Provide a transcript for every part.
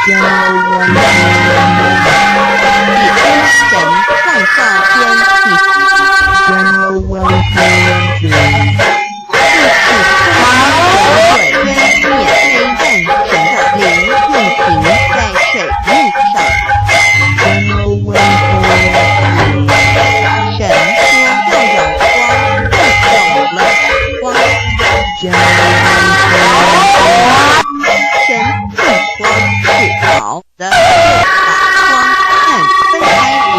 第一神创造篇第免费战神的灵运行在水面上。神说要有光，就有了光。神看光是好的，就把光暗分开了。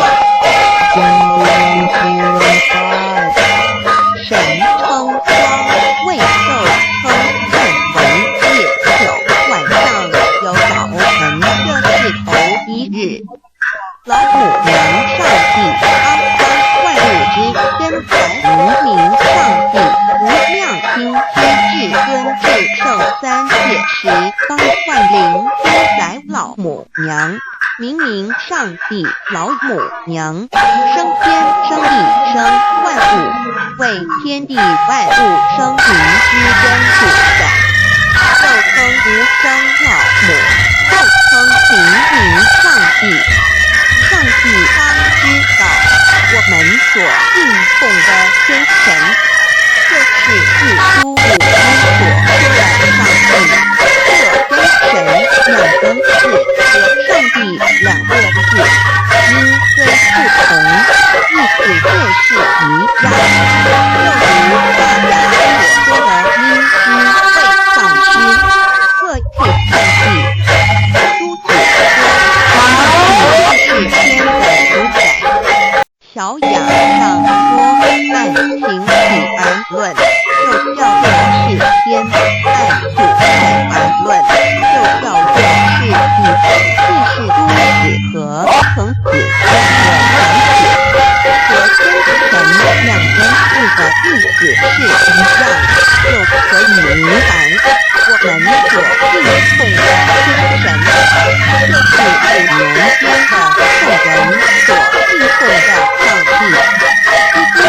神称光为昼，称暗为夜宿。晚上有老门的日头一日，老母娘上帝阿方万物之根财无名上帝无量心之至尊至圣三界时方万灵天宰老母娘，明上帝老母娘，生天生地生万物，为天地万物生灵之根主宰，又称无生老母，又称明上帝。上帝他知道我们所敬奉的天神，就是日出五之所说的上帝。这跟神两个字和上帝两个字音虽不同，意思却是一样。就如大雅所说的因师为上师，各配上帝。朱子说上帝就是天的主宰。小雅上说按情体而论，就叫做是天；按主宰而论，就叫做是地。既是诸子和曾子两个长子，和天神两根字的意思是一样，就可以明白我们所敬奉的天神，就是5年间的圣人所敬奉的上帝。基督教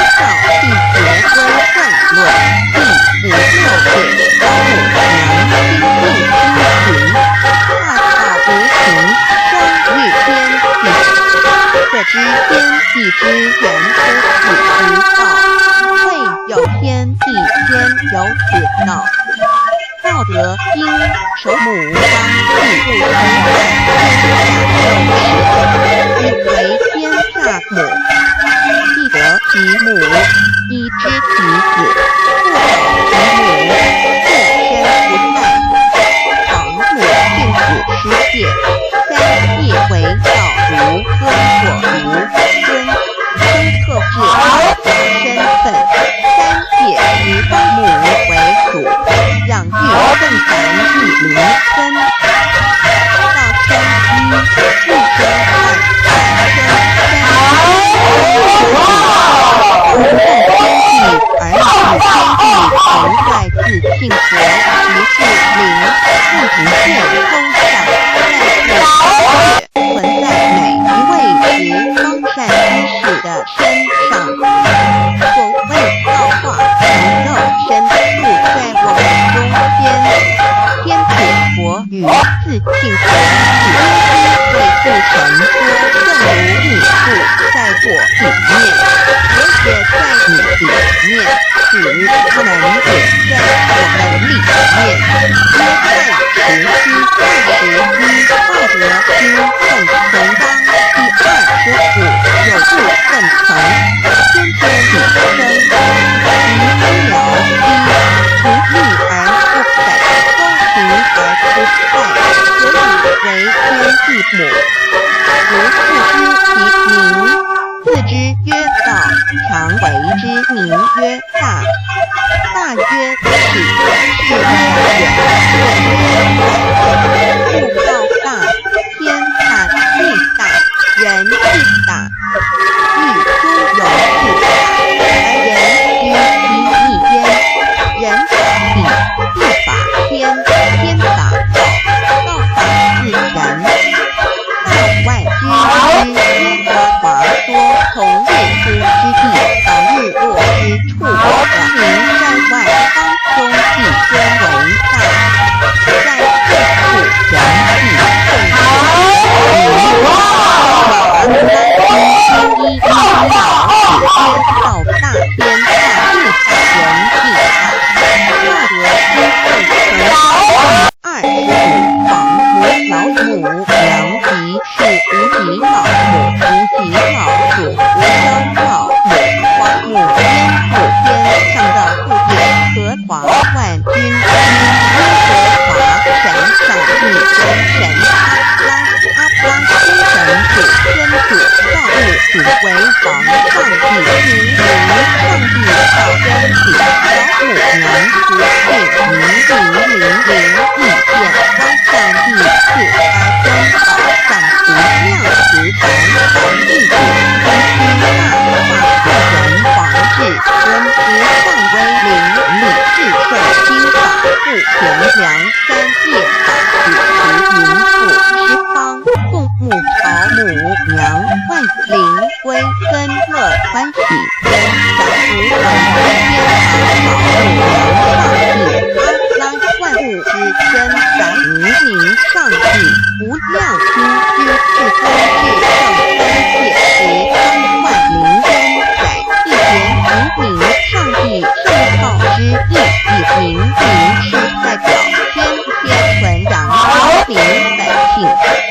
第结婚正论第56老母娘亲近心情，大道无情，生日天地。可知天地之源出此之道，未有天地先有此道。道德经首母方必不出在天下受始，为天下母。必得其母，一知其子，不守其母，自身不在。常母训子失戒，三业为道如耕火如尊，生特质道身份。三界以父母为主，养育正凡一灵根。道生一，一生二，二生三。天地而使天地存在自性佛，即是灵，不只见抽象，在自存在每一位持方善知识的身上。所谓道化成肉身，住在我们中间。天子佛与自性佛为不成说，正如你住在我里面，我也在你里面，使他们也在我们里面。约翰11道德经奉存纲第25有部分成，天天理生，其疗不利而不改，公平而不害，所以为天地母。如不知其名，自之曰道，常为之名曰大。大曰始，是曰远，远曰大。物道大，天大地大，人地大，欲诸有事大，而人居其一焉。人法地，地法天，天法道，道法自然。道外之耶和华说，从日出之地到日落之处，名山外方中地尊为大。在是代表天天传扬，平民百姓。